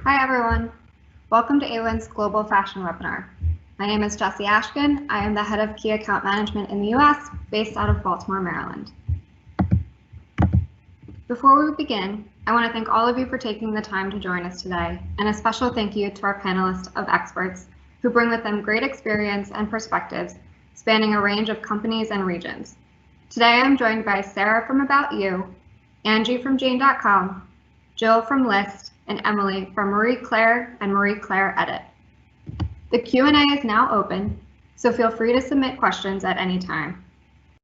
Hi everyone, welcome to Awin's Global Fashion Webinar. My name is Jessie Ashkin. I am the head of Key Account Management in the US, based out of Baltimore, Maryland. Before we begin, I want to thank all of you for taking the time to join us today, and a special thank you to our panelists of experts who bring with them great experience and perspectives spanning a range of companies and regions. Today I'm joined by Sarah from About You, Angie from Jane.com, Jill from List, and Emily from Marie Claire and Marie Claire Edit. The Q&A is now open, so feel free to submit questions at any time.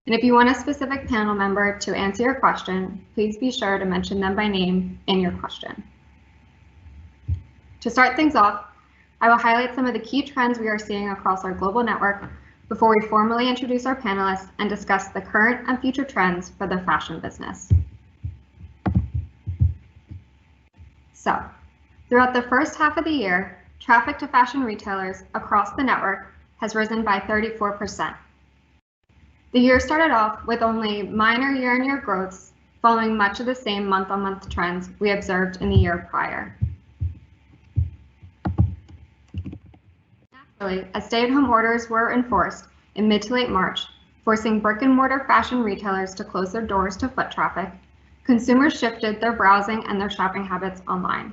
And if you want a specific panel member to answer your question, please be sure to mention them by name in your question. To start things off, I will highlight some of the key trends we are seeing across our global network before we formally introduce our panelists and discuss the current and future trends for the fashion business. So, throughout the first half of the year, traffic to fashion retailers across the network has risen by 34%. The year started off with only minor year-on-year growths, following much of the same month-on-month trends we observed in the year prior. Naturally, as stay-at-home orders were enforced in mid to late March, forcing brick-and-mortar fashion retailers to close their doors to foot traffic, consumers shifted their browsing and their shopping habits online.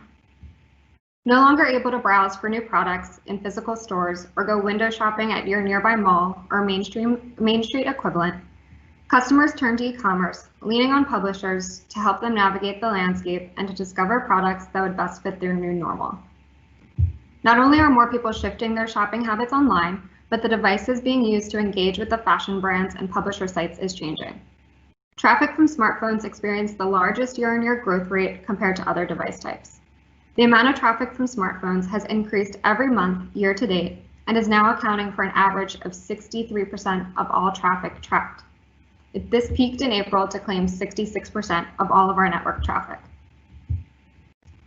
No longer able to browse for new products in physical stores or go window shopping at your nearby mall or Main Street equivalent, customers turned to e-commerce, leaning on publishers to help them navigate the landscape and to discover products that would best fit their new normal. Not only are more people shifting their shopping habits online, but the devices being used to engage with the fashion brands and publisher sites is changing. Traffic from smartphones experienced the largest year-on-year growth rate compared to other device types. The amount of traffic from smartphones has increased every month year to date and is now accounting for an average of 63% of all traffic tracked. This peaked in April to claim 66% of all of our network traffic.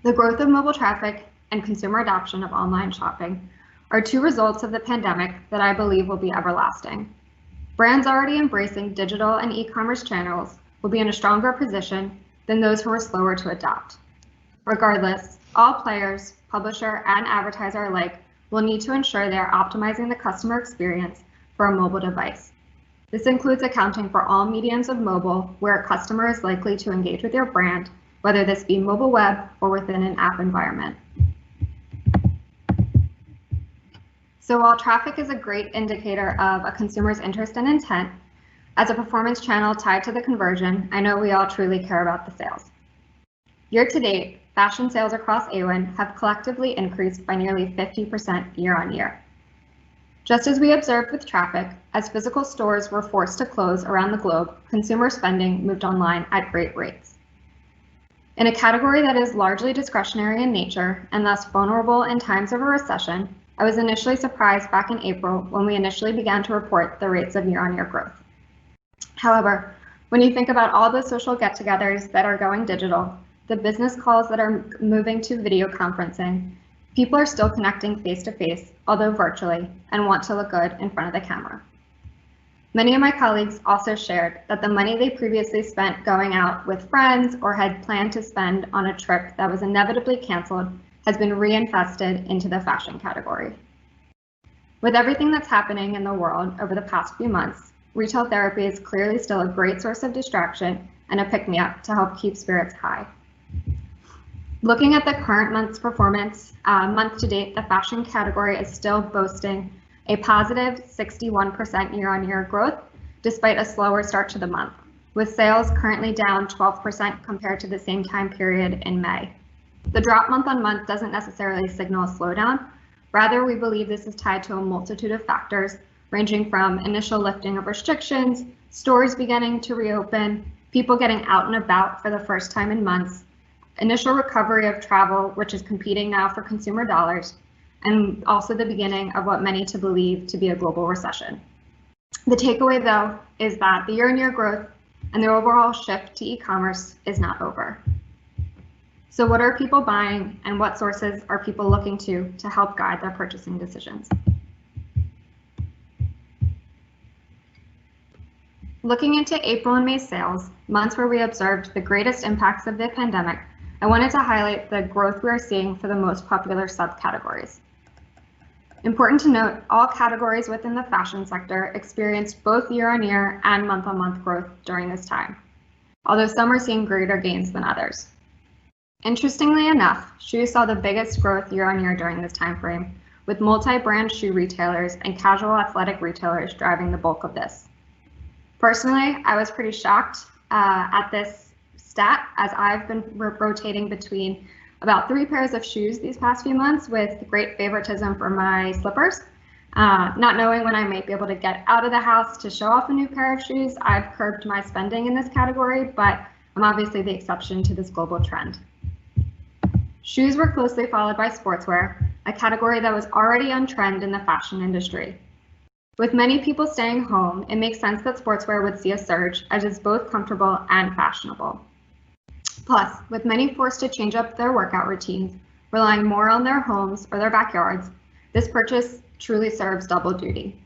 The growth of mobile traffic and consumer adoption of online shopping are two results of the pandemic that I believe will be everlasting. Brands already embracing digital and e-commerce channels will be in a stronger position than those who were slower to adopt. Regardless, all players, publisher and advertiser alike, will need to ensure they are optimizing the customer experience for a mobile device. This includes accounting for all mediums of mobile where a customer is likely to engage with your brand, whether this be mobile web or within an app environment. So while traffic is a great indicator of a consumer's interest and intent, as a performance channel tied to the conversion, I know we all truly care about the sales. Year to date, fashion sales across Awin have collectively increased by nearly 50% year on year. Just as we observed with traffic, as physical stores were forced to close around the globe, consumer spending moved online at great rates. In a category that is largely discretionary in nature and thus vulnerable in times of a recession, I was initially surprised back in April when we initially began to report the rates of year-on-year growth. However, when you think about all the social get-togethers that are going digital, the business calls that are moving to video conferencing, people are still connecting face-to-face, although virtually, and want to look good in front of the camera. Many of my colleagues also shared that the money they previously spent going out with friends or had planned to spend on a trip that was inevitably canceled has been reinvested into the fashion category. With everything that's happening in the world over the past few months, retail therapy is clearly still a great source of distraction and a pick-me-up to help keep spirits high. Looking at the current month's performance, month to date, the fashion category is still boasting a positive 61% year-on-year growth, despite a slower start to the month, with sales currently down 12% compared to the same time period in May. The drop month on month doesn't necessarily signal a slowdown. Rather, we believe this is tied to a multitude of factors, ranging from initial lifting of restrictions, stores beginning to reopen, people getting out and about for the first time in months, initial recovery of travel, which is competing now for consumer dollars, and also the beginning of what many to believe to be a global recession. The takeaway, though, is that the year-on-year growth and the overall shift to e-commerce is not over. So what are people buying and what sources are people looking to help guide their purchasing decisions? Looking into April and May sales, months where we observed the greatest impacts of the pandemic, I wanted to highlight the growth we are seeing for the most popular subcategories. Important to note, all categories within the fashion sector experienced both year-on-year and month-on-month growth during this time, although some are seeing greater gains than others. Interestingly enough, shoes saw the biggest growth year-on-year during this time frame, with multi-brand shoe retailers and casual athletic retailers driving the bulk of this. Personally, I was pretty shocked at this stat, as I've been rotating between about 3 pairs of shoes these past few months with great favoritism for my slippers. Not knowing when I might be able to get out of the house to show off a new pair of shoes, I've curbed my spending in this category, but I'm obviously the exception to this global trend. Shoes were closely followed by sportswear, a category that was already on trend in the fashion industry. With many people staying home, it makes sense that sportswear would see a surge, as it's both comfortable and fashionable. Plus, with many forced to change up their workout routines, relying more on their homes or their backyards, this purchase truly serves double duty.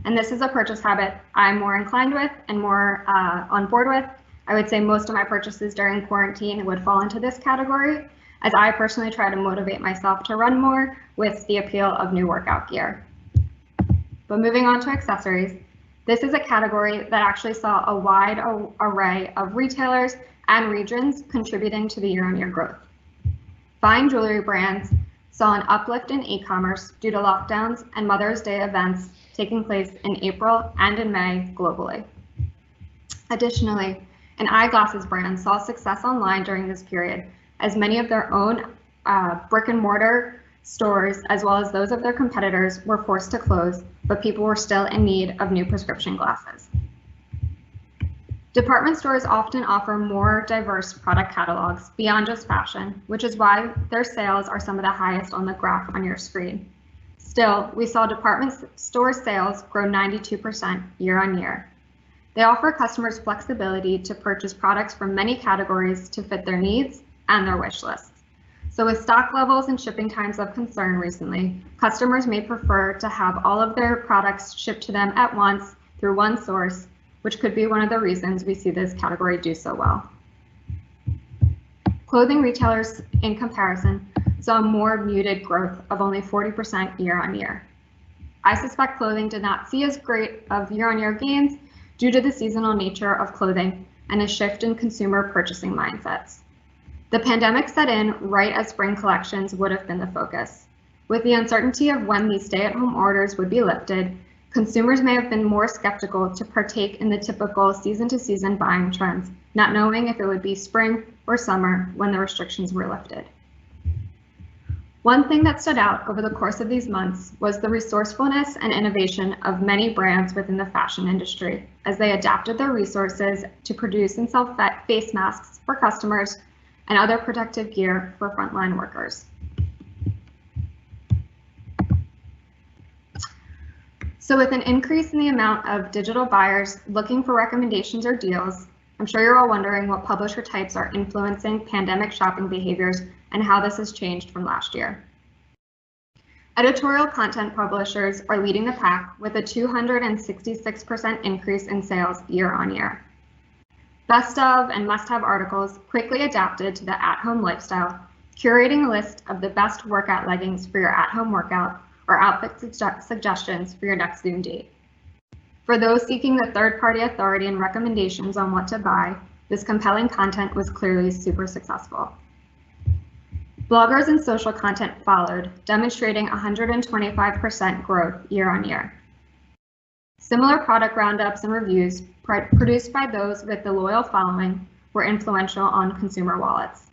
And this is a purchase habit I'm more inclined with and more on board with. I would say most of my purchases during quarantine would fall into this category, as I personally try to motivate myself to run more with the appeal of new workout gear. But moving on to accessories, this is a category that actually saw a wide array of retailers and regions contributing to the year-on-year growth. Fine jewelry brands saw an uplift in e-commerce due to lockdowns and Mother's Day events taking place in April and in May globally. Additionally, an eyeglasses brand saw success online during this period, as many of their own brick and mortar stores, as well as those of their competitors, were forced to close, but people were still in need of new prescription glasses. Department stores often offer more diverse product catalogs beyond just fashion, which is why their sales are some of the highest on the graph on your screen. Still, we saw department store sales grow 92% year-on-year. They offer customers flexibility to purchase products from many categories to fit their needs and their wish lists. So with stock levels and shipping times of concern recently, customers may prefer to have all of their products shipped to them at once through one source, which could be one of the reasons we see this category do so well. Clothing retailers, in comparison, saw a more muted growth of only 40% year-on-year. I suspect clothing did not see as great of year-on-year gains due to the seasonal nature of clothing and a shift in consumer purchasing mindsets. The pandemic set in right as spring collections would have been the focus. With the uncertainty of when these stay-at-home orders would be lifted, consumers may have been more skeptical to partake in the typical season-to-season buying trends, not knowing if it would be spring or summer when the restrictions were lifted. One thing that stood out over the course of these months was the resourcefulness and innovation of many brands within the fashion industry, as they adapted their resources to produce and sell face masks for customers and other protective gear for frontline workers. So with an increase in the amount of digital buyers looking for recommendations or deals, I'm sure you're all wondering what publisher types are influencing pandemic shopping behaviors and how this has changed from last year. Editorial content publishers are leading the pack with a 266% increase in sales year-on-year. Best of and must-have articles quickly adapted to the at-home lifestyle, curating a list of the best workout leggings for your at-home workout or outfit suggestions for your next Zoom date. For those seeking the third-party authority and recommendations on what to buy, this compelling content was clearly super successful. Bloggers and social content followed, demonstrating 125% growth year-on-year. Similar product roundups and reviews produced by those with the loyal following were influential on consumer wallets.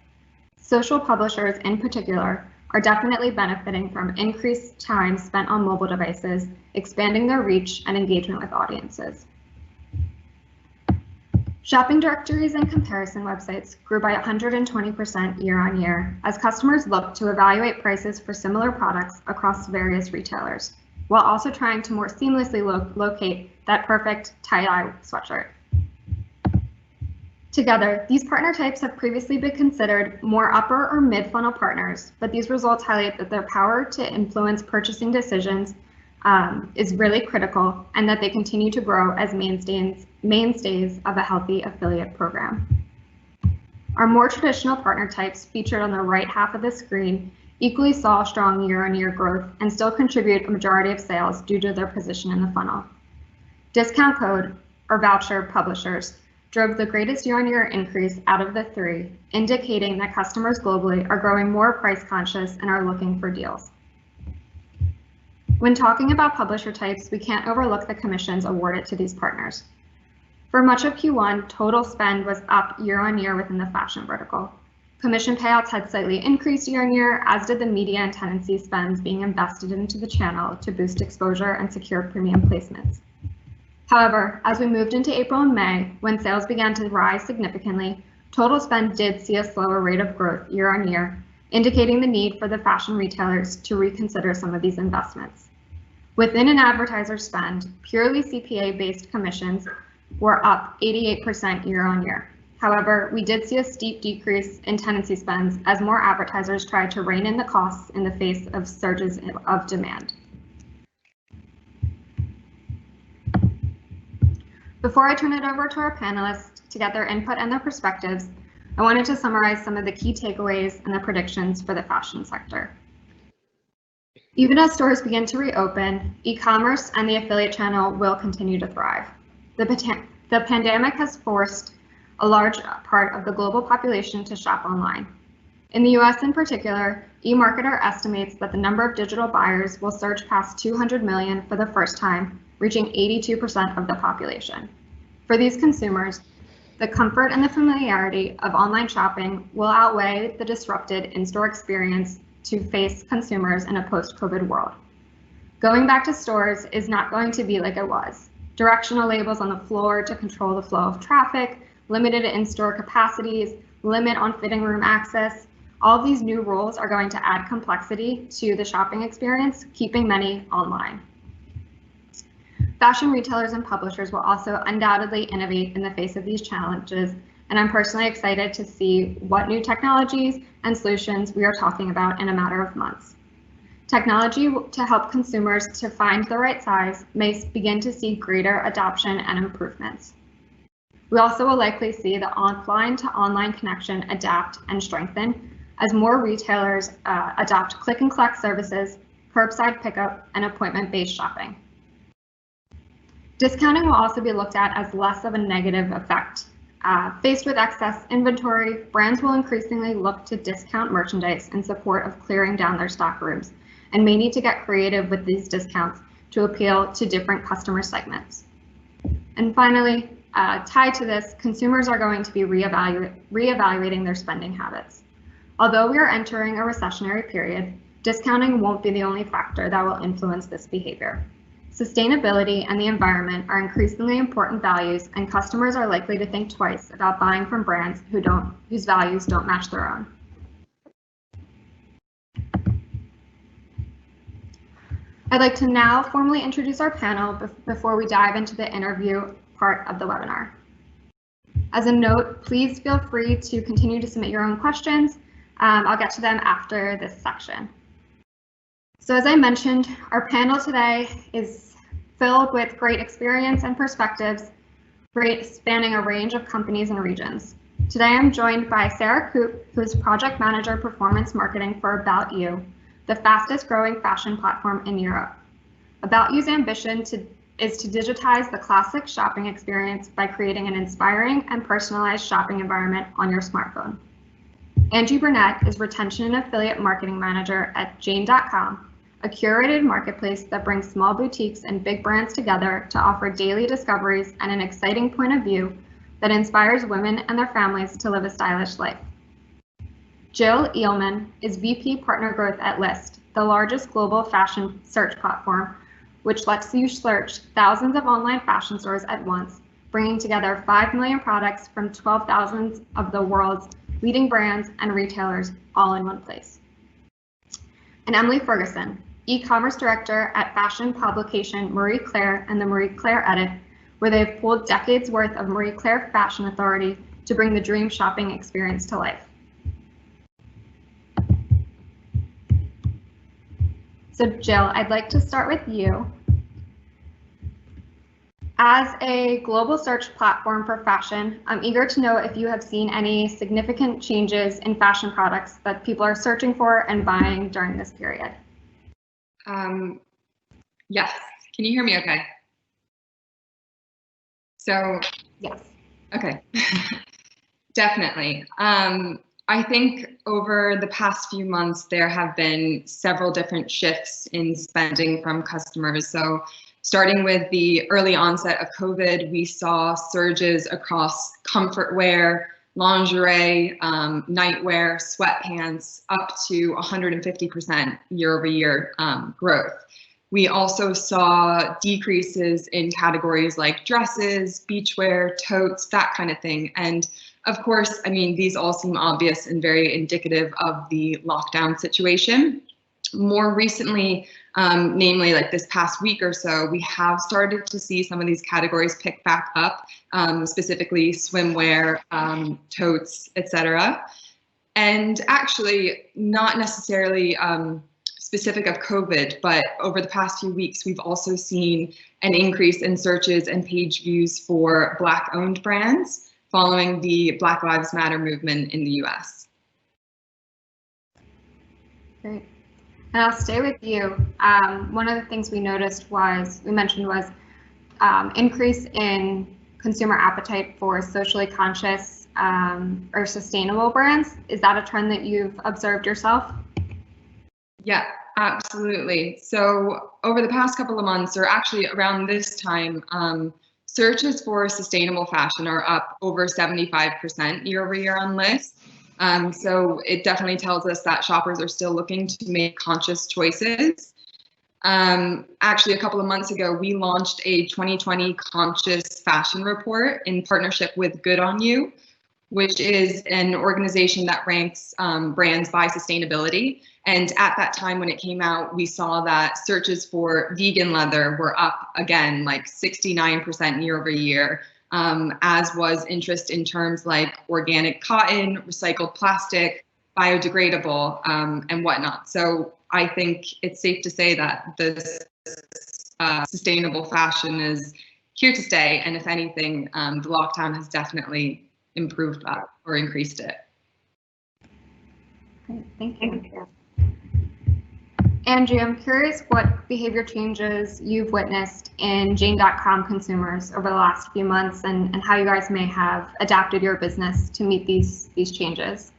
Social publishers in particular are definitely benefiting from increased time spent on mobile devices, expanding their reach and engagement with audiences. Shopping directories and comparison websites grew by 120% year-on-year as customers looked to evaluate prices for similar products across various retailers, while also trying to more seamlessly locate that perfect tie-dye sweatshirt. Together, these partner types have previously been considered more upper or mid-funnel partners, but these results highlight that their power to influence purchasing decisions is really critical, and that they continue to grow as mainstays of a healthy affiliate program. Our more traditional partner types featured on the right half of the screen equally saw strong year-on-year growth and still contribute a majority of sales due to their position in the funnel. Discount code or voucher publishers drove the greatest year-on-year increase out of the three, indicating that customers globally are growing more price conscious and are looking for deals. When talking about publisher types, we can't overlook the commissions awarded to these partners. For much of Q1, total spend was up year-on-year within the fashion vertical. Commission payouts had slightly increased year-on-year, as did the media and tenancy spends being invested into the channel to boost exposure and secure premium placements. However, as we moved into April and May, when sales began to rise significantly, total spend did see a slower rate of growth year-on-year, indicating the need for the fashion retailers to reconsider some of these investments. Within an advertiser's spend, purely CPA-based commissions were up 88% year-on-year. However, we did see a steep decrease in tenancy spends as more advertisers tried to rein in the costs in the face of surges of demand. Before I turn it over to our panelists to get their input and their perspectives, I wanted to summarize some of the key takeaways and the predictions for the fashion sector. Even as stores begin to reopen, e-commerce and the affiliate channel will continue to thrive. The pandemic has forced a large part of the global population to shop online. In the US in particular, eMarketer estimates that the number of digital buyers will surge past 200 million for the first time, reaching 82% of the population. For these consumers, the comfort and the familiarity of online shopping will outweigh the disrupted in-store experience to face consumers in a post-COVID world. Going back to stores is not going to be like it was. Directional labels on the floor to control the flow of traffic, limited in-store capacities, limit on fitting room access. All of these new rules are going to add complexity to the shopping experience, keeping many online. Fashion retailers and publishers will also undoubtedly innovate in the face of these challenges, and I'm personally excited to see what new technologies and solutions we are talking about in a matter of months. Technology to help consumers to find the right size may begin to see greater adoption and improvements. We also will likely see the offline to online connection adapt and strengthen as more retailers adopt click and collect services, curbside pickup, and appointment-based shopping. Discounting will also be looked at as less of a negative effect. Faced with excess inventory, brands will increasingly look to discount merchandise in support of clearing down their stock rooms and may need to get creative with these discounts to appeal to different customer segments. And finally, tied to this, consumers are going to be reevaluating their spending habits. Although we are entering a recessionary period, discounting won't be the only factor that will influence this behavior. Sustainability and the environment are increasingly important values, and customers are likely to think twice about buying from brands whose values don't match their own. I'd like to now formally introduce our panel before we dive into the interview part of the webinar. As a note, please feel free to continue to submit your own questions. I'll get to them after this section. So as I mentioned, our panel today is filled with great experience and perspectives, spanning a range of companies and regions. Today I'm joined by Sarah Koop, who is Project Manager Performance Marketing for About You, the fastest growing fashion platform in Europe. About You's ambition is to digitize the classic shopping experience by creating an inspiring and personalized shopping environment on your smartphone. Angie Burnett is Retention and Affiliate Marketing Manager at Jane.com, a curated marketplace that brings small boutiques and big brands together to offer daily discoveries and an exciting point of view that inspires women and their families to live a stylish life. Jill Eelman is VP Partner Growth at Lyst, the largest global fashion search platform, which lets you search thousands of online fashion stores at once, bringing together 5 million products from 12,000 of the world's leading brands and retailers all in one place. And Emily Ferguson, e-commerce director at fashion publication Marie Claire and the Marie Claire Edit, where they've pulled decades worth of Marie Claire fashion authority to bring the dream shopping experience to life. So Jill, I'd like to start with you. As a global search platform for fashion, I'm eager to know if you have seen any significant changes in fashion products that people are searching for and buying during this period. Yes. Can you hear me okay? So, yes. Okay. Definitely. I think over the past few months, there have been several different shifts in spending from customers. So starting with the early onset of COVID, we saw surges across comfort wear, lingerie, nightwear, sweatpants, up to 150% year-over-year growth. We also saw decreases in categories like dresses, beachwear, totes, that kind of thing. And of course, I mean, these all seem obvious and very indicative of the lockdown situation. More recently, namely like this past week or so, we have started to see some of these categories pick back up, specifically swimwear, totes, etc. And actually, not necessarily specific of COVID, but over the past few weeks, we've also seen an increase in searches and page views for Black-owned brands following the Black Lives Matter movement in the US. Great. And I'll stay with you. One of the things we noticed was, increase in consumer appetite for socially conscious or sustainable brands. Is that a trend that you've observed yourself? Yeah, absolutely. So over the past couple of months, or actually around this time, searches for sustainable fashion are up over 75% year over year on lists. So it definitely tells us that shoppers are still looking to make conscious choices. Actually, a couple of months ago, we launched a 2020 conscious fashion report in partnership with Good On You, which is an organization that ranks brands by sustainability. And at that time when it came out, we saw that searches for vegan leather were up again, like 69% year over year, as was interest in terms like organic cotton, recycled plastic, biodegradable, and whatnot. So I think it's safe to say that this sustainable fashion is here to stay. And if anything, the lockdown has definitely improved that or increased it. Great, thank you. Angie, I'm curious what behavior changes you've witnessed in Jane.com consumers over the last few months and how you guys may have adapted your business to meet these changes.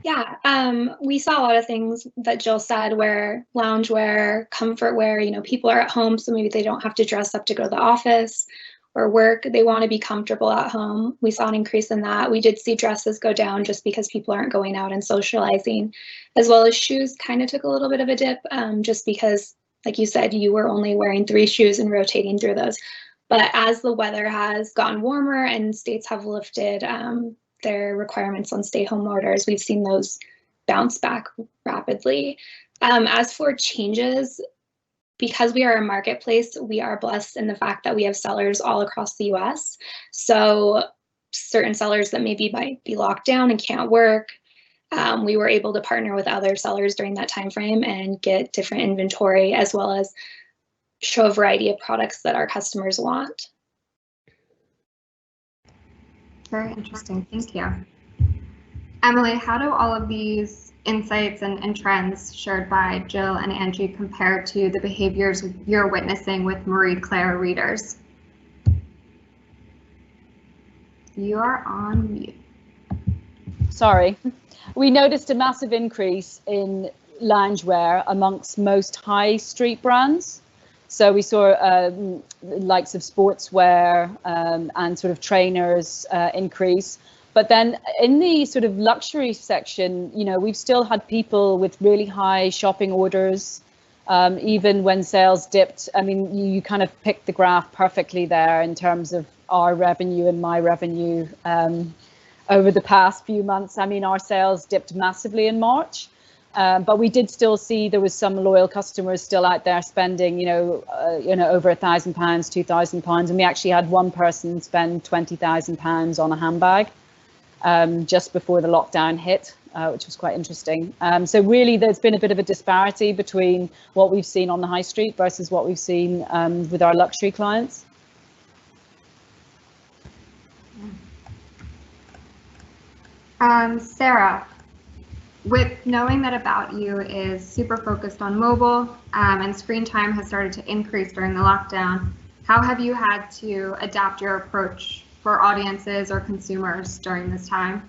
Yeah, we saw a lot of things that Jill said, where loungewear, comfort wear, people are at home, so maybe they don't have to dress up to go to the office or work. They want to be comfortable at home. We saw an increase in that. We did see dresses go down just because people aren't going out and socializing, as well as shoes kind of took a little bit of a dip, just because, like you said, you were only wearing 3 shoes and rotating through those. But as the weather has gotten warmer and states have lifted their requirements on stay-home orders, we've seen those bounce back rapidly. As for changes, because we are a marketplace, we are blessed in the fact that we have sellers all across the US. So certain sellers that maybe might be locked down and can't work, we were able to partner with other sellers during that time frame and get different inventory, as well as show a variety of products that our customers want. Very interesting, thank you. Emily, how do all of these insights and trends shared by Jill and Angie compare to the behaviors you're witnessing with Marie Claire readers? You are on mute. Sorry. We noticed a massive increase in loungewear amongst most high street brands. So we saw the likes of Sportswear and sort of trainers increase. But then in the sort of luxury section, we've still had people with really high shopping orders, even when sales dipped. I mean, you kind of picked the graph perfectly there in terms of our revenue and my revenue over the past few months. I mean, our sales dipped massively in March. But we did still see there was some loyal customers still out there spending, over £1,000, £2,000, and we actually had one person spend £20,000 on a handbag just before the lockdown hit, which was quite interesting. So really, there's been a bit of a disparity between what we've seen on the high street versus what we've seen with our luxury clients. Sarah, with knowing that About You is super focused on mobile and screen time has started to increase during the lockdown, how have you had to adapt your approach for audiences or consumers during this time?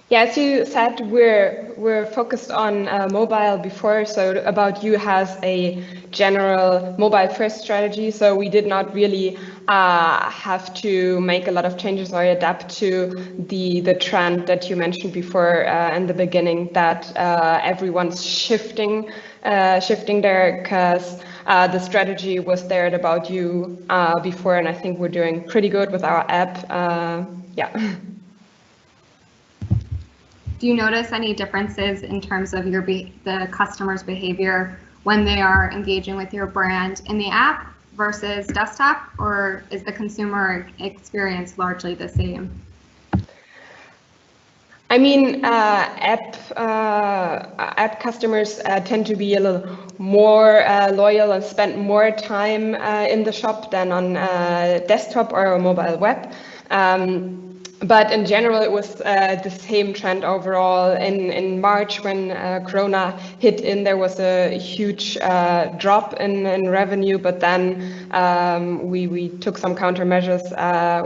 Yeah, as you said, we're focused on mobile before, so About You has a general mobile-first strategy, so we did not really have to make a lot of changes or adapt to the trend that you mentioned before in the beginning, that everyone's shifting there, because the strategy was there at About You before, and I think we're doing pretty good with our app. Yeah. Do you notice any differences in terms of the customer's behavior when they are engaging with your brand in the app versus desktop, or is the consumer experience largely the same? I mean, app customers tend to be a little more loyal and spend more time in the shop than on desktop or mobile web. But in general, it was the same trend overall. In March, when Corona hit in, there was a huge drop in revenue, but then we took some countermeasures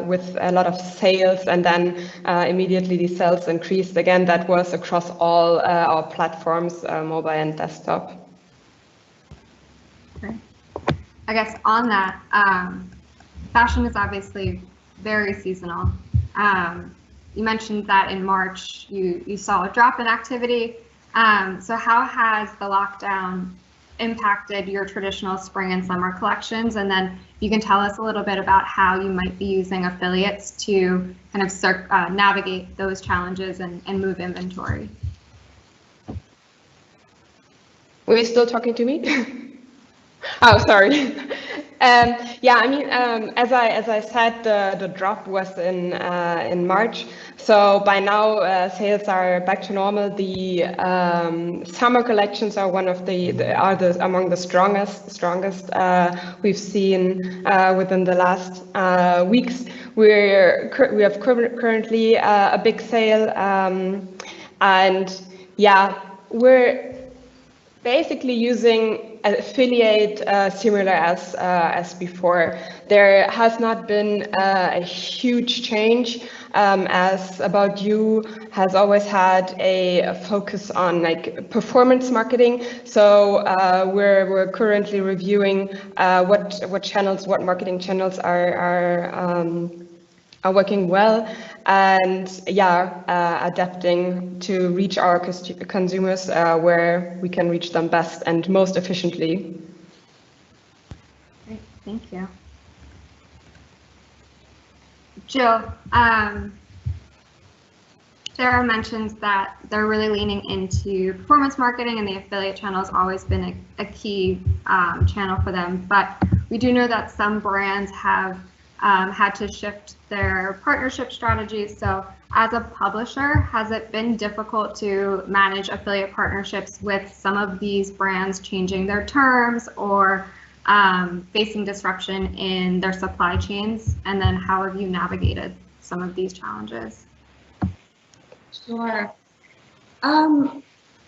with a lot of sales, and then immediately the sales increased again. That was across all our platforms, mobile and desktop. Okay. I guess on that, fashion is obviously very seasonal. You mentioned that in March you saw a drop in activity. So how has the lockdown impacted your traditional spring and summer collections? And then you can tell us a little bit about how you might be using affiliates to kind of navigate those challenges and move inventory. Were you still talking to me? Oh, sorry. Yeah, I mean, as I said, the drop was in March. So by now, sales are back to normal. The summer collections are among the strongest we've seen within the last weeks. We have currently a big sale, and yeah, we're basically using affiliate similar as before. There has not been a huge change, as About You has always had a focus on like performance marketing. So we're currently reviewing what marketing channels are working well, and yeah, adapting to reach our consumers where we can reach them best and most efficiently. Great, thank you. Jill, Sarah mentions that they're really leaning into performance marketing, and the affiliate channel has always been a key channel for them. But we do know that some brands have had to shift their partnership strategies. So as a publisher, has it been difficult to manage affiliate partnerships with some of these brands changing their terms or facing disruption in their supply chains? And then how have you navigated some of these challenges? Sure.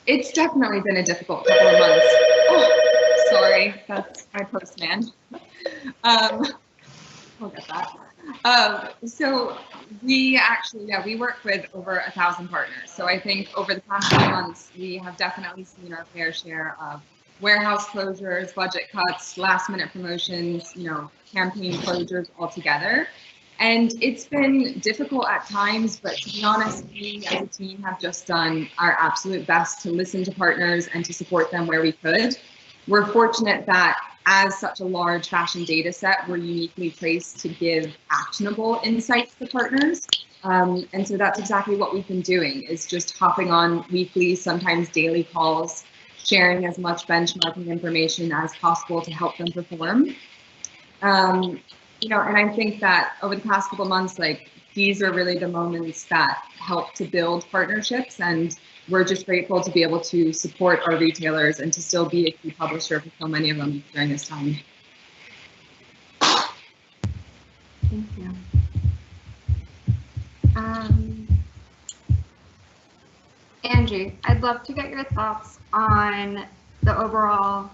It's definitely been a difficult couple of months. Oh, sorry, that's my postman. We'll get that. So we actually, we work with over 1,000 partners. So I think over the past few months, we have definitely seen our fair share of warehouse closures, budget cuts, last minute promotions, campaign closures altogether. And it's been difficult at times, but to be honest, we as a team have just done our absolute best to listen to partners and to support them where we could. We're fortunate that as such a large fashion data set, we're uniquely placed to give actionable insights to partners. And so that's exactly what we've been doing, is just hopping on weekly, sometimes daily calls, sharing as much benchmarking information as possible to help them perform. And I think that over the past couple of months, these are really the moments that help to build partnerships, and we're just grateful to be able to support our retailers and to still be a key publisher for so many of them during this time. Thank you. Angie, I'd love to get your thoughts on the overall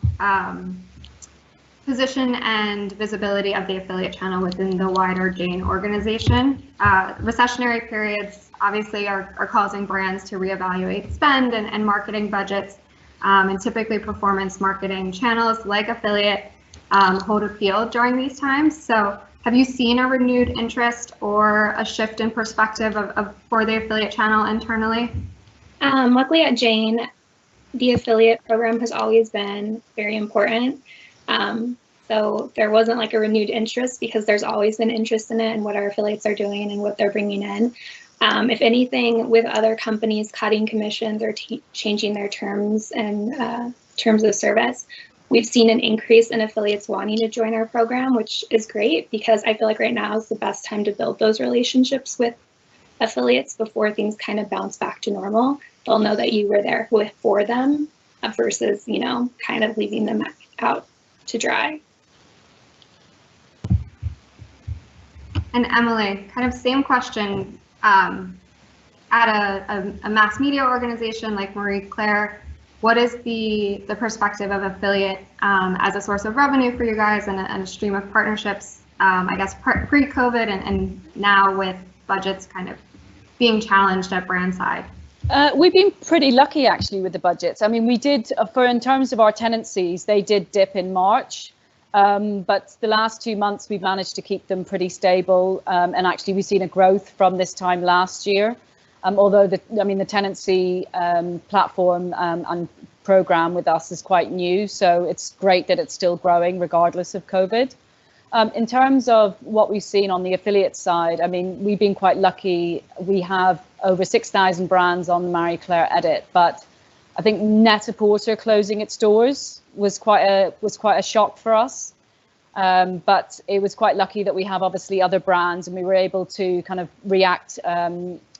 position and visibility of the affiliate channel within the wider Jane organization. Recessionary periods obviously are causing brands to reevaluate spend and marketing budgets, and typically performance marketing channels like affiliate hold appeal during these times. So have you seen a renewed interest or a shift in perspective for the affiliate channel internally? Luckily at Jane, the affiliate program has always been very important. So there wasn't like a renewed interest because there's always been interest in it and what our affiliates are doing and what they're bringing in. If anything, with other companies cutting commissions or changing their terms and terms of service, we've seen an increase in affiliates wanting to join our program, which is great because I feel like right now is the best time to build those relationships with affiliates before things kind of bounce back to normal. They'll know that you were there for them versus, you know, kind of leaving them out to dry. And Emily, kind of same question. At a mass media organization like Marie Claire, what is the perspective of affiliate as a source of revenue for you guys and a stream of partnerships, I guess pre-COVID and now with budgets kind of being challenged at brand side? We've been pretty lucky actually with the budgets. I mean, we did, in terms of our tenancies, they did dip in March, but the last 2 months we've managed to keep them pretty stable, and actually we've seen a growth from this time last year. Although the tenancy platform and program with us is quite new, so it's great that it's still growing regardless of COVID. In terms of what we've seen on the affiliate side, I mean, we've been quite lucky. We have over 6,000 brands on the Marie Claire edit, but I think Net-a-Porter closing its doors was quite a shock for us. But it was quite lucky that we have obviously other brands, and we were able to kind of react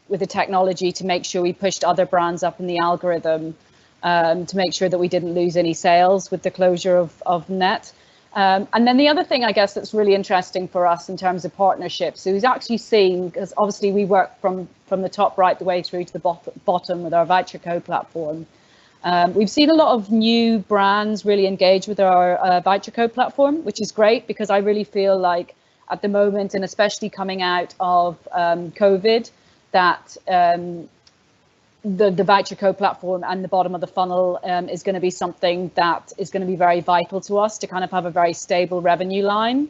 with the technology to make sure we pushed other brands up in the algorithm to make sure that we didn't lose any sales with the closure of Net. And then the other thing, I guess, that's really interesting for us in terms of partnerships, so we've actually seen, because obviously we work from the top right the way through to the bottom with our voucher code platform. We've seen a lot of new brands really engage with our voucher code platform, which is great because I really feel like at the moment, and especially coming out of COVID, that the voucher code platform and the bottom of the funnel is going to be something that is going to be very vital to us to kind of have a very stable revenue line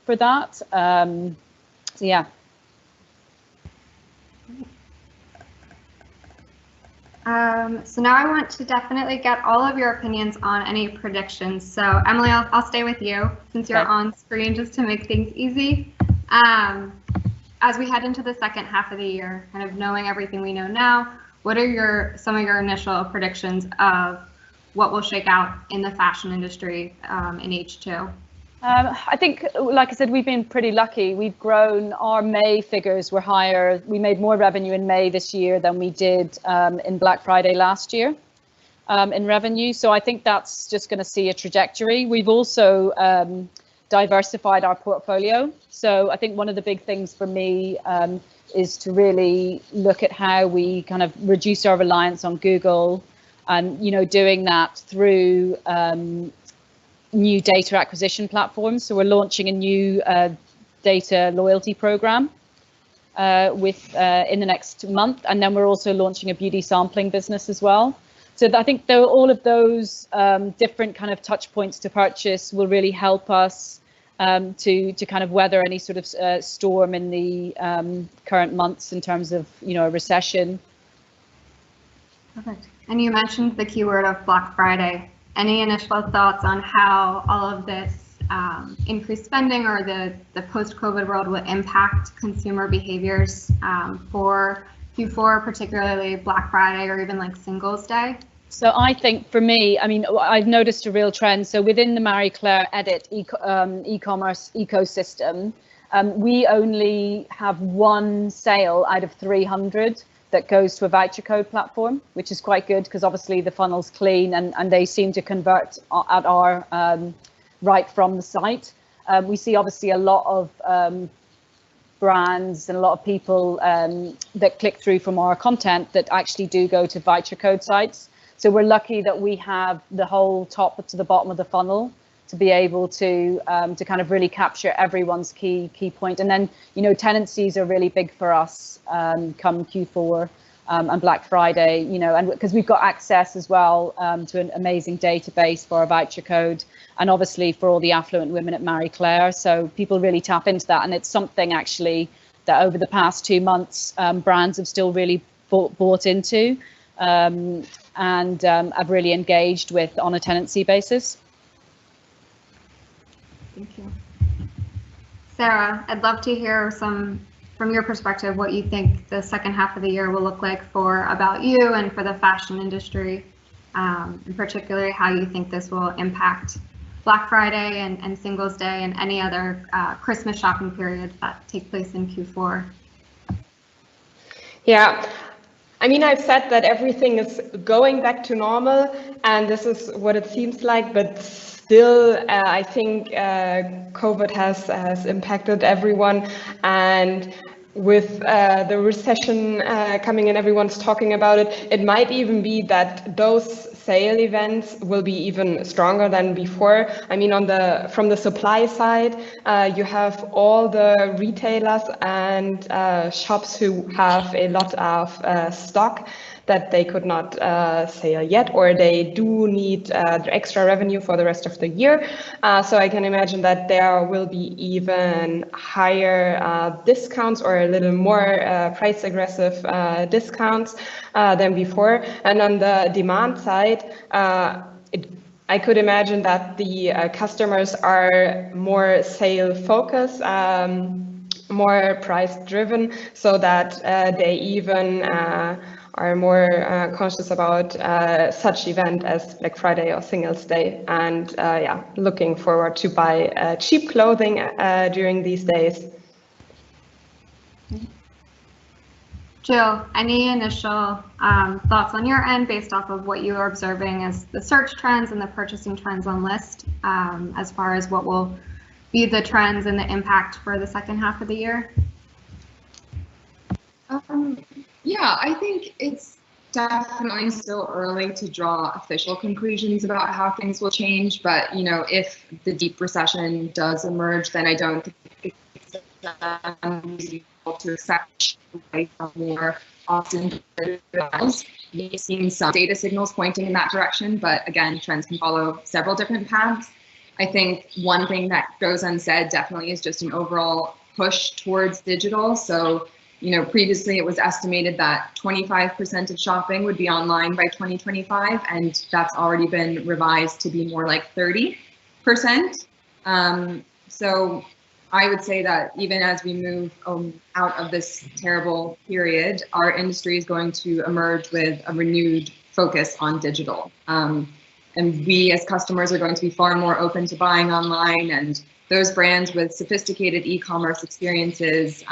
for that. So yeah. So now I want to definitely get all of your opinions on any predictions. So Emily, I'll stay with you since you're on screen just to make things easy. As we head into the second half of the year, kind of knowing everything we know now, what are some of your initial predictions of what will shake out in the fashion industry in H2? I think, like I said, we've been pretty lucky. We've grown, our May figures were higher. We made more revenue in May this year than we did in Black Friday last year in revenue. So I think that's just going to see a trajectory. We've also diversified our portfolio. So I think one of the big things for me is to really look at how we kind of reduce our reliance on Google, and doing that through new data acquisition platforms. So we're launching a new data loyalty program in the next month, and then we're also launching a beauty sampling business as well. So I think all of those different kind of touch points to purchase will really help us to kind of weather any sort of storm in the current months in terms of a recession. Perfect. And you mentioned the keyword of Black Friday. Any initial thoughts on how all of this increased spending or the post-COVID world will impact consumer behaviors for Q4, particularly Black Friday or even like Singles Day? So I think for me, I mean, I've noticed a real trend. So within the Marie Claire Edit e-commerce ecosystem, we only have one sale out of 300 that goes to a voucher code platform, which is quite good because obviously the funnel's clean and they seem to convert at our right from the site. We see obviously a lot of brands and a lot of people that click through from our content that actually do go to voucher code sites. So we're lucky that we have the whole top to the bottom of the funnel to be able to kind of really capture everyone's key point. And then, you know, tenancies are really big for us come Q4 and Black Friday, you know, and because we've got access as well to an amazing database for our voucher code, and obviously for all the affluent women at Marie Claire. So people really tap into that, and it's something actually that over the past 2 months brands have still really bought into and have really engaged with on a tenancy basis. Thank you. Sarah, I'd love to hear from your perspective, what you think the second half of the year will look like for About You and for the fashion industry, and particularly how you think this will impact Black Friday and Singles Day and any other Christmas shopping periods that take place in Q4. Yeah, I mean, I've said that everything is going back to normal, and this is what it seems like, but still, I think COVID has impacted everyone, and with the recession coming in, everyone's talking about it. It might even be that those sale events will be even stronger than before. I mean, from the supply side, you have all the retailers and shops who have a lot of stock that they could not sell yet, or they do need extra revenue for the rest of the year. So I can imagine that there will be even higher discounts, or a little more price aggressive discounts than before. And on the demand side, I could imagine that the customers are more sale focused, more price driven, so that they even are more conscious about such event as Black Friday or Singles Day, and yeah, looking forward to buy cheap clothing during these days. Jill, any initial thoughts on your end based off of what you are observing as the search trends and the purchasing trends on List, as far as what will be the trends and the impact for the second half of the year? Yeah, I think it's definitely still early to draw official conclusions about how things will change. But, you know, if the deep recession does emerge, then I don't think it's unreasonable to expect more often. We've seen some data signals pointing in that direction, but again, trends can follow several different paths. I think one thing that goes unsaid definitely is just an overall push towards digital. So, you know, previously it was estimated that 25% of shopping would be online by 2025, and that's already been revised to be more like 30%. So I would say that even as we move out of this terrible period, our industry is going to emerge with a renewed focus on digital. And we as customers are going to be far more open to buying online, and those brands with sophisticated e-commerce experiences,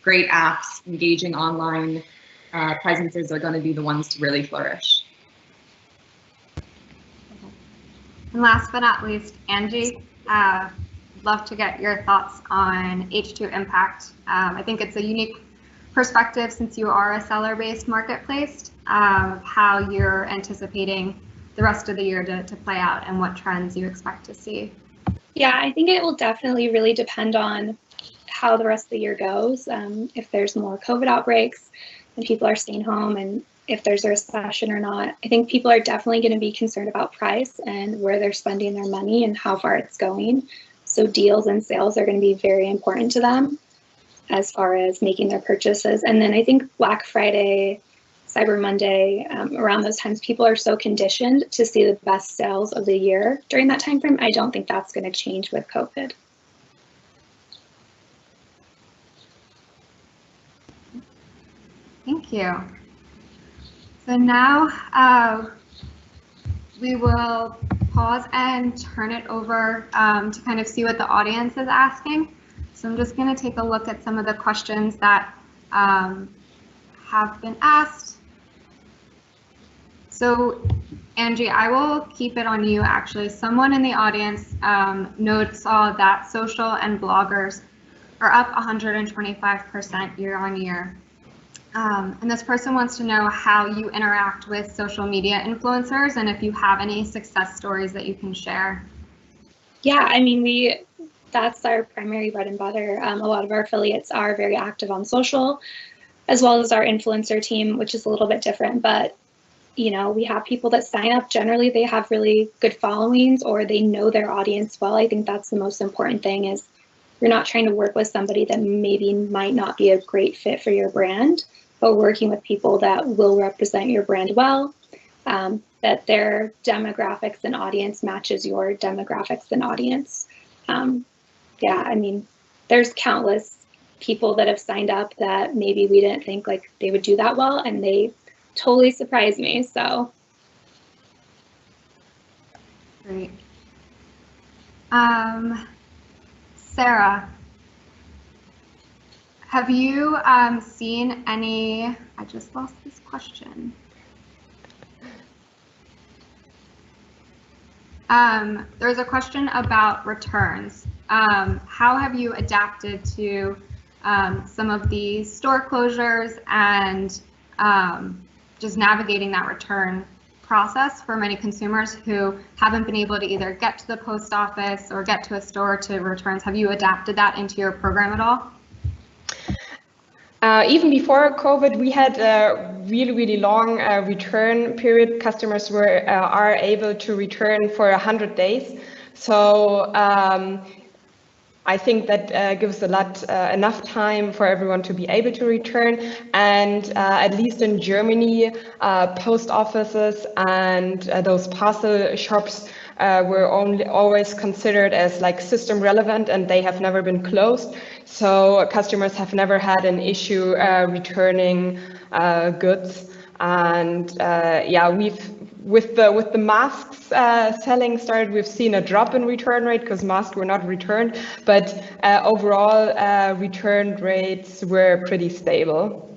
great apps, engaging online presences are going to be the ones to really flourish. And last but not least, Angie, love to get your thoughts on H2 impact. I think it's a unique perspective since you are a seller-based marketplace, how you're anticipating the rest of the year to play out and what trends you expect to see. Yeah, I think it will definitely really depend on how the rest of the year goes. If there's more COVID outbreaks and people are staying home, and if there's a recession or not. I think people are definitely going to be concerned about price and where they're spending their money and how far it's going. So deals and sales are going to be very important to them as far as making their purchases. And then I think Black Friday, Cyber Monday, around those times, people are so conditioned to see the best sales of the year during that time frame. I don't think that's going to change with COVID. Thank you. So now we will pause and turn it over to kind of see what the audience is asking. So I'm just going to take a look at some of the questions that have been asked. So Angie, I will keep it on you actually. Someone in the audience saw that social and bloggers are up 125% year on year. And this person wants to know how you interact with social media influencers and if you have any success stories that you can share. Yeah, I mean, that's our primary bread and butter. A lot of our affiliates are very active on social, as well as our influencer team, which is a little bit different. But, you know, we have people that sign up. Generally, they have really good followings or they know their audience well. I think that's the most important thing is you're not trying to work with somebody that maybe might not be a great fit for your brand, but working with people that will represent your brand well, that their demographics and audience matches your demographics and audience. Yeah, I mean, there's countless people that have signed up that maybe we didn't think like they would do that well, and they totally surprised me. So great. Sarah, have you seen any? I just lost this question. There's a question about returns. How have you adapted to some of the store closures and just navigating that return process for many consumers who haven't been able to either get to the post office or get to a store to returns? Have you adapted that into your program at all? Even before COVID, we had a really long return period. Customers are able to return for 100 days. So I think that gives enough time for everyone to be able to return. And at least in Germany, post offices and those parcel shops were always considered as like system relevant, and they have never been closed. So customers have never had an issue returning goods. And yeah, with the masks selling started, we've seen a drop in return rate because masks were not returned, but overall return rates were pretty stable.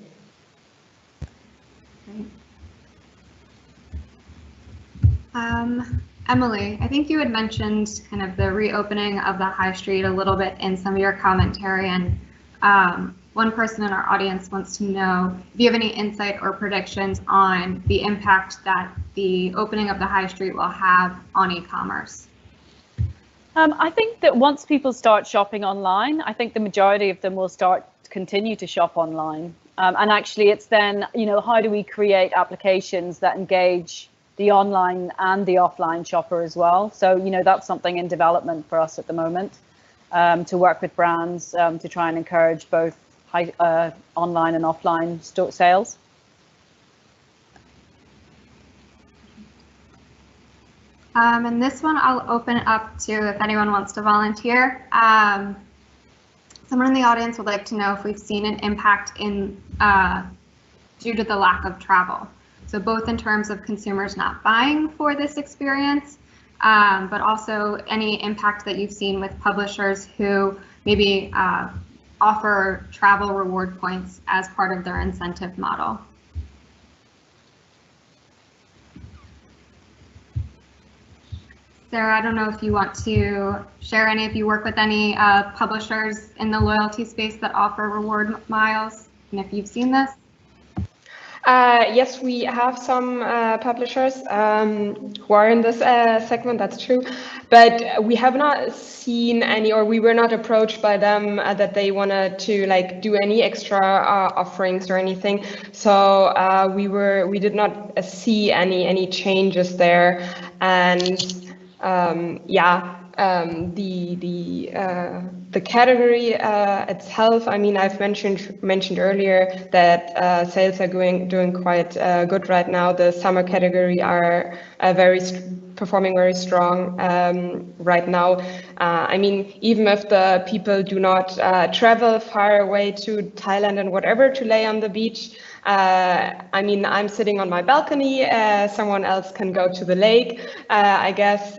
Emily, I think you had mentioned kind of the reopening of the high street a little bit in some of your commentary, and one person in our audience wants to know if you have any insight or predictions on the impact that the opening of the high street will have on e-commerce. I think that once people start shopping online, I think the majority of them will continue to shop online. And actually it's then, you know, how do we create applications that engage the online and the offline shopper as well? So, you know, that's something in development for us at the moment, to work with brands to try and encourage both online and offline store sales. And this one I'll open up to if anyone wants to volunteer. Someone in the audience would like to know if we've seen an impact in due to the lack of travel. So both in terms of consumers not buying for this experience, but also any impact that you've seen with publishers who maybe offer travel reward points as part of their incentive model. Sarah, I don't know if you want to share any, if you work with any publishers in the loyalty space that offer reward miles, and if you've seen this. Yes, we have some publishers who are in this segment, that's true, but we have not seen any, or we were not approached by them that they wanted to like do any extra offerings or anything. So we did not see any changes there, and yeah. The category itself, I mean, I've mentioned earlier that sales are doing quite good right now. The summer category are performing very strong right now. I mean, even if the people do not travel far away to Thailand and whatever to lay on the beach, I mean, I'm sitting on my balcony, someone else can go to the lake. I guess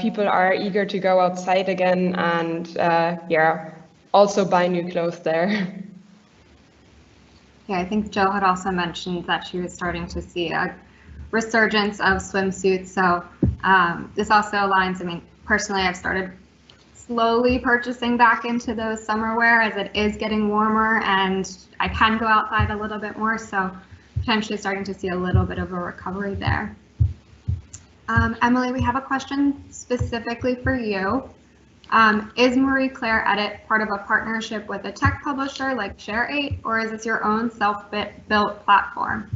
people are eager to go outside again and yeah, also buy new clothes there. Yeah, I think Jill had also mentioned that she was starting to see a resurgence of swimsuits. So this also aligns, I mean, personally, I've started slowly purchasing back into those summer wear as it is getting warmer and I can go outside a little bit more, so potentially starting to see a little bit of a recovery there. Emily, we have a question specifically for you. Is Marie Claire Edit part of a partnership with a tech publisher like Share8, or is this your own self-built platform?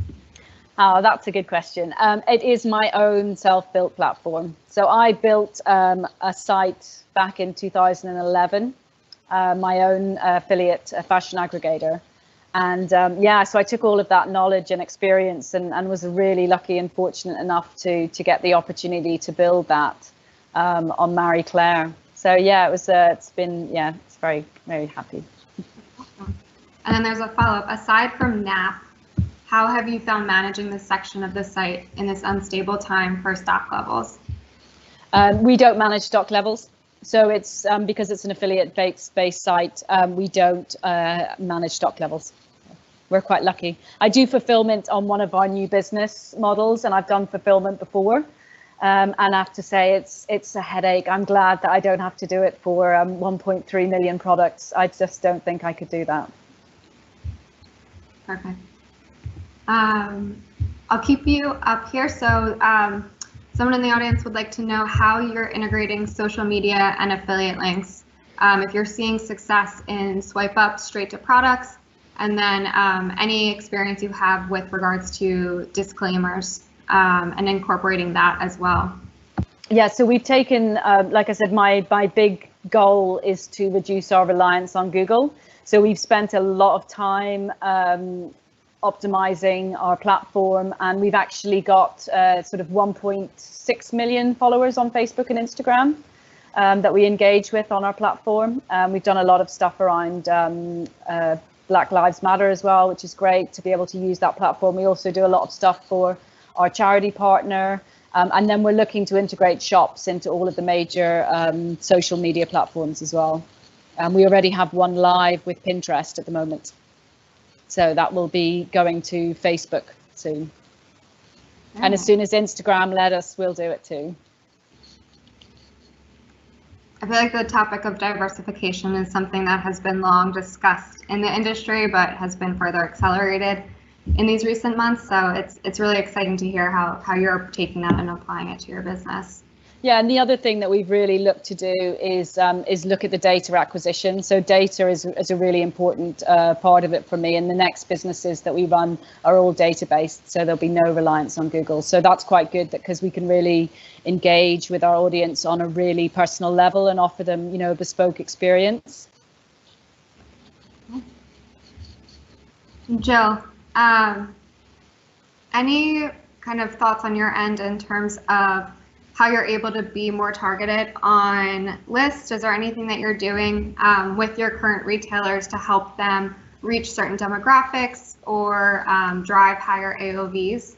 Oh, that's a good question. It is my own self-built platform. So I built a site back in 2011, my own affiliate fashion aggregator. And yeah, so I took all of that knowledge and experience and was really lucky and fortunate enough to get the opportunity to build that on Marie Claire. So yeah, it was. It's been, yeah, it's very, very happy. Awesome. And then there's a follow-up. Aside from NAP, how have you found managing this section of the site in this unstable time for stock levels? We don't manage stock levels. So it's because it's an affiliate-based site, we don't manage stock levels. We're quite lucky. I do fulfillment on one of our new business models, and I've done fulfillment before. And I have to say it's a headache. I'm glad that I don't have to do it for 1.3 million products. I just don't think I could do that. Perfect. I'll keep you up here. So someone in the audience would like to know how you're integrating social media and affiliate links. If you're seeing success in swipe up straight to products, and then any experience you have with regards to disclaimers and incorporating that as well. Yeah, so we've taken, like I said, my big goal is to reduce our reliance on Google. So we've spent a lot of time optimizing our platform, and we've actually got sort of 1.6 million followers on Facebook and Instagram that we engage with on our platform. We've done a lot of stuff around Black Lives Matter as well, which is great to be able to use that platform. We also do a lot of stuff for our charity partner, and then we're looking to integrate shops into all of the major social media platforms as well. We already have one live with Pinterest at the moment. So that will be going to Facebook soon. Yeah. And as soon as Instagram let us, we'll do it too. I feel like the topic of diversification is something that has been long discussed in the industry, but has been further accelerated in these recent months. So it's really exciting to hear how you're taking that and applying it to your business. Yeah, and the other thing that we've really looked to do is look at the data acquisition. So data is a really important part of it for me. And the next businesses that we run are all data-based, so there'll be no reliance on Google. So that's quite good, because we can really engage with our audience on a really personal level and offer them, you know, a bespoke experience. Jill, any kind of thoughts on your end in terms of how you're able to be more targeted on lists? Is there anything that you're doing with your current retailers to help them reach certain demographics or drive higher AOVs?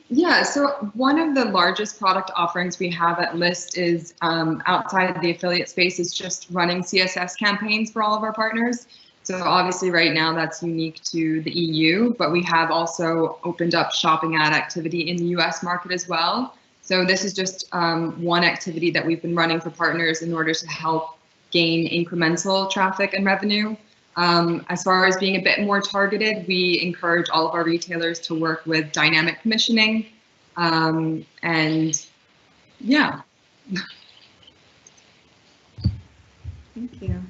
Yeah, so one of the largest product offerings we have at List is outside of the affiliate space is just running CSS campaigns for all of our partners. So obviously right now that's unique to the EU, but we have also opened up shopping ad activity in the US market as well. So this is just one activity that we've been running for partners in order to help gain incremental traffic and revenue. As far as being a bit more targeted, we encourage all of our retailers to work with dynamic commissioning. And yeah. Thank you.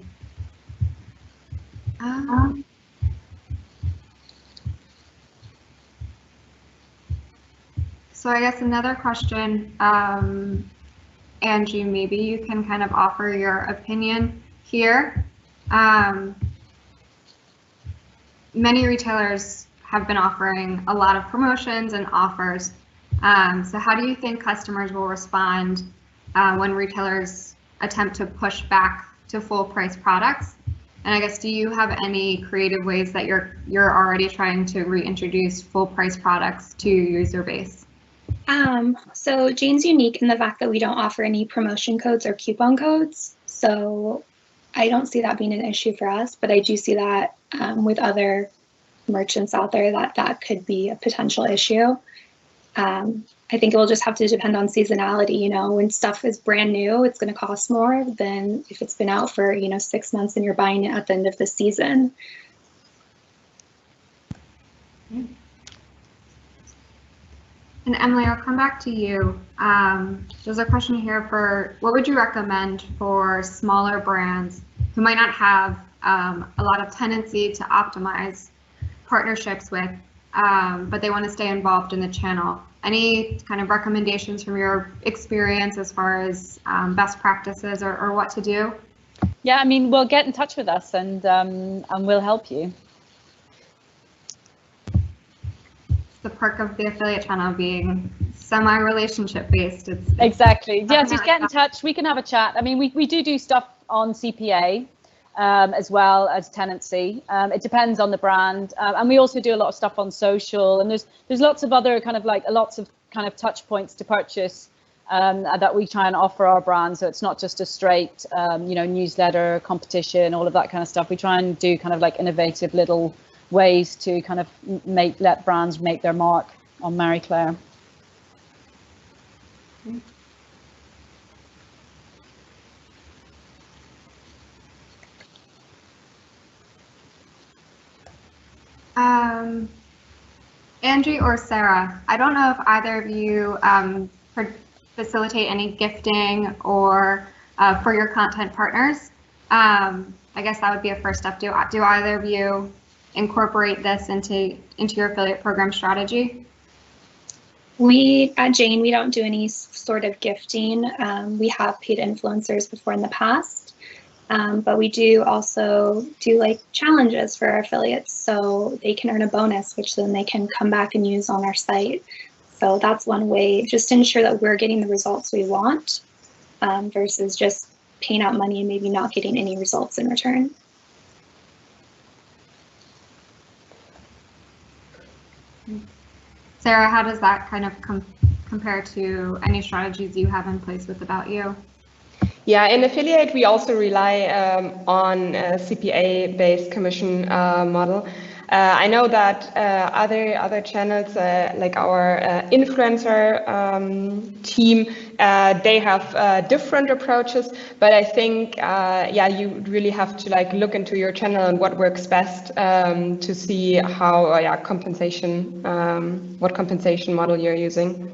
So I guess another question, Angie, maybe you can kind of offer your opinion here. Many retailers have been offering a lot of promotions and offers. So how do you think customers will respond when retailers attempt to push back to full price products? And I guess, do you have any creative ways that you're already trying to reintroduce full price products to your user base? So Jane's unique in the fact that we don't offer any promotion codes or coupon codes. So I don't see that being an issue for us, but I do see that with other merchants out there that could be a potential issue. I think it will just have to depend on seasonality. You know, when stuff is brand new, it's going to cost more than if it's been out for, you know, 6 months and you're buying it at the end of the season. And Emily, I'll come back to you. There's a question here for what would you recommend for smaller brands who might not have a lot of tendency to optimize partnerships with, but they want to stay involved in the channel? Any kind of recommendations from your experience as far as best practices or what to do? Yeah, I mean, well, get in touch with us and we'll help you. The perk of the affiliate channel being semi-relationship based. It's exactly. Yeah, just get in touch. We can have a chat. I mean, we do stuff on CPA as well as tenancy. It depends on the brand, and we also do a lot of stuff on social. And there's lots of other kind of lots of touch points to purchase that we try and offer our brands. So it's not just a straight you know, newsletter, competition, all of that kind of stuff. We try and do kind of like innovative little ways to kind of let brands make their mark on Marie Claire. Angie or Sarah, I don't know if either of you facilitate any gifting or for your content partners. I guess that would be a first step. Do either of you incorporate this into your affiliate program strategy? We at Jane, we don't do any sort of gifting. We have paid influencers before in the past, but we do also do like challenges for our affiliates, so they can earn a bonus, which then they can come back and use on our site. So that's one way, just to ensure that we're getting the results we want, versus just paying out money and maybe not getting any results in return. Sarah, how does that kind of compare to any strategies you have in place with About You? Yeah, in affiliate, we also rely on a CPA-based commission model. I know that other channels, like our influencer team, they have different approaches. But I think, yeah, you really have to like look into your channel and what works best to see how, yeah, compensation, what compensation model you're using.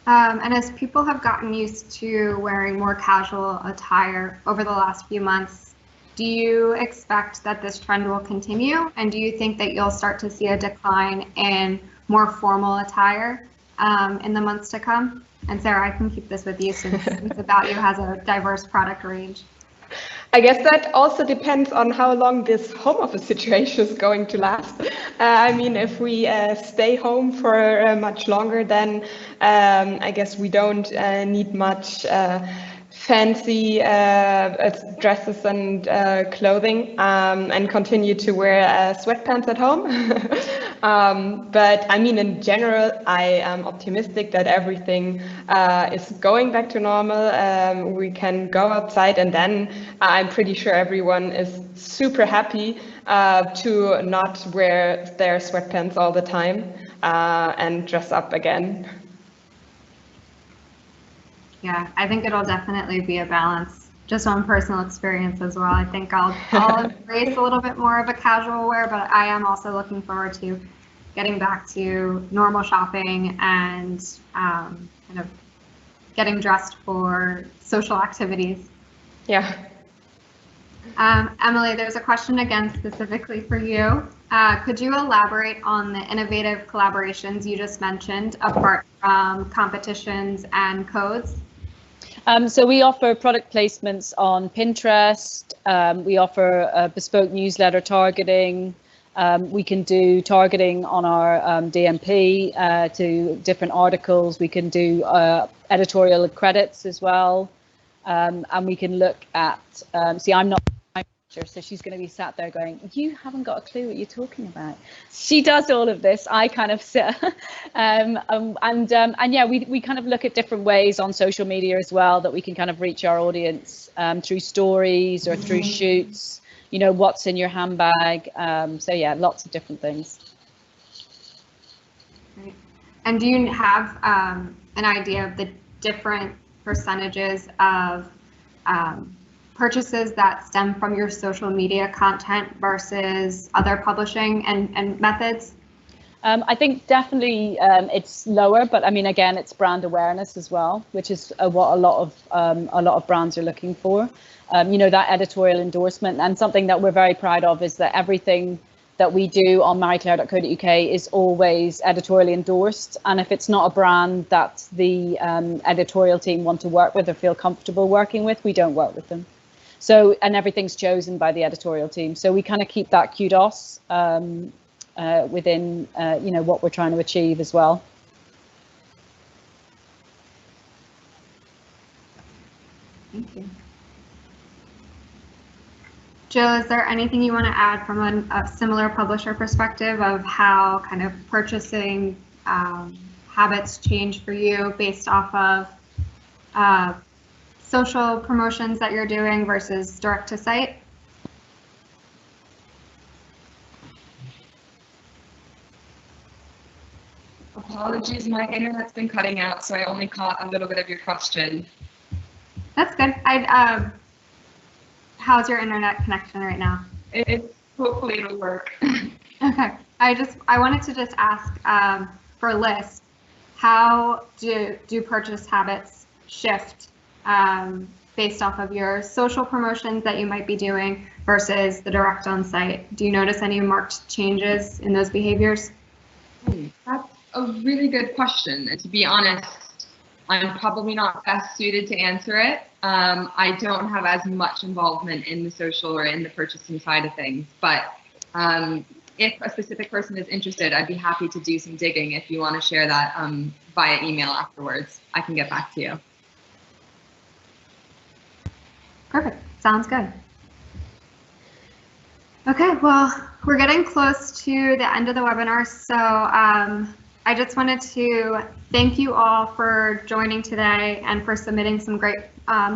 And as people have gotten used to wearing more casual attire over the last few months, do you expect that this trend will continue? And do you think that you'll start to see a decline in more formal attire in the months to come? And Sarah, I can keep this with you since About You has a diverse product range. I guess that also depends on how long this home office situation is going to last. I mean, if we stay home for much longer, then I guess we don't need much fancy dresses and clothing and continue to wear sweatpants at home. But I mean, in general, I am optimistic that everything is going back to normal. We can go outside, and then I'm pretty sure everyone is super happy to not wear their sweatpants all the time and dress up again. Yeah, I think it'll definitely be a balance, just on personal experience as well. I think I'll embrace a little bit more of a casual wear, but I am also looking forward to getting back to normal shopping and kind of getting dressed for social activities. Yeah. Emily, there's a question again specifically for you. Could you elaborate on the innovative collaborations you just mentioned, apart from competitions and codes? So we offer product placements on Pinterest. We offer bespoke newsletter targeting. We can do targeting on our DMP to different articles. We can do editorial credits as well. And we can look at, see, I'm not a manager, so she's going to be sat there going, you haven't got a clue what you're talking about. She does all of this. I kind of sit. And yeah, we kind of look at different ways on social media as well that we can kind of reach our audience through stories or through shoots. you know, what's in your handbag. So yeah, lots of different things. Great. And do you have an idea of the different percentages of purchases that stem from your social media content versus other publishing and methods? I think definitely it's lower, but I mean, again, it's brand awareness as well, which is what a lot of brands are looking for. You know, that editorial endorsement, and something that we're very proud of is that everything that we do on marieclaire.co.uk is always editorially endorsed. And if it's not a brand that the editorial team want to work with or feel comfortable working with, we don't work with them. So, and everything's chosen by the editorial team. So we kind of keep that kudos within, you know, what we're trying to achieve as well. Thank you. Jill, is there anything you want to add from a similar publisher perspective of how kind of purchasing habits change for you based off of social promotions that you're doing versus direct to site? Apologies, my internet's been cutting out, so I only caught a little bit of your question. That's good. How's your internet connection right now? Hopefully it'll work. Okay. I wanted to just ask for Liz, how do purchase habits shift based off of your social promotions that you might be doing versus the direct on site? Do you notice any marked changes in those behaviors? That's a really good question. And to be honest, I'm probably not best suited to answer it. I don't have as much involvement in the social or in the purchasing side of things, but if a specific person is interested, I'd be happy to do some digging. If you want to share that via email afterwards, I can get back to you. Perfect. Sounds good. Okay, well, we're getting close to the end of the webinar, so I just wanted to thank you all for joining today and for submitting some great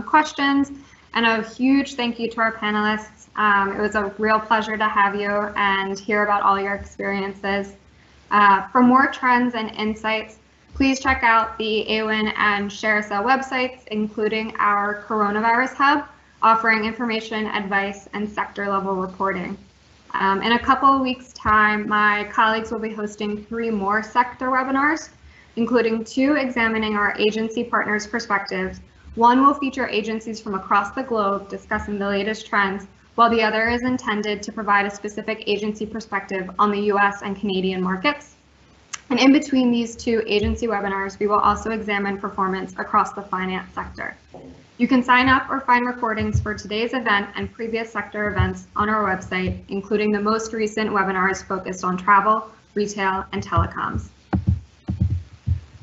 questions, and a huge thank you to our panelists. It was a real pleasure to have you and hear about all your experiences. For more trends and insights, please check out the Awin and ShareSell websites, including our Coronavirus Hub, offering information, advice, and sector-level reporting. In a couple of weeks' time, my colleagues will be hosting 3 more sector webinars, including 2 examining our agency partners' perspectives. One will feature agencies from across the globe discussing the latest trends, while the other is intended to provide a specific agency perspective on the US and Canadian markets. And in between these 2 agency webinars, we will also examine performance across the finance sector. You can sign up or find recordings for today's event and previous sector events on our website, including the most recent webinars focused on travel, retail, and telecoms.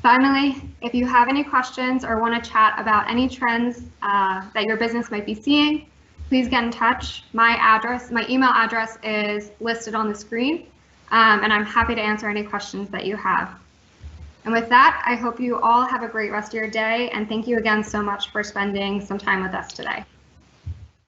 Finally, if you have any questions or want to chat about any trends that your business might be seeing, please get in touch. My email address is listed on the screen, and I'm happy to answer any questions that you have. And with that, I hope you all have a great rest of your day, and thank you again so much for spending some time with us today.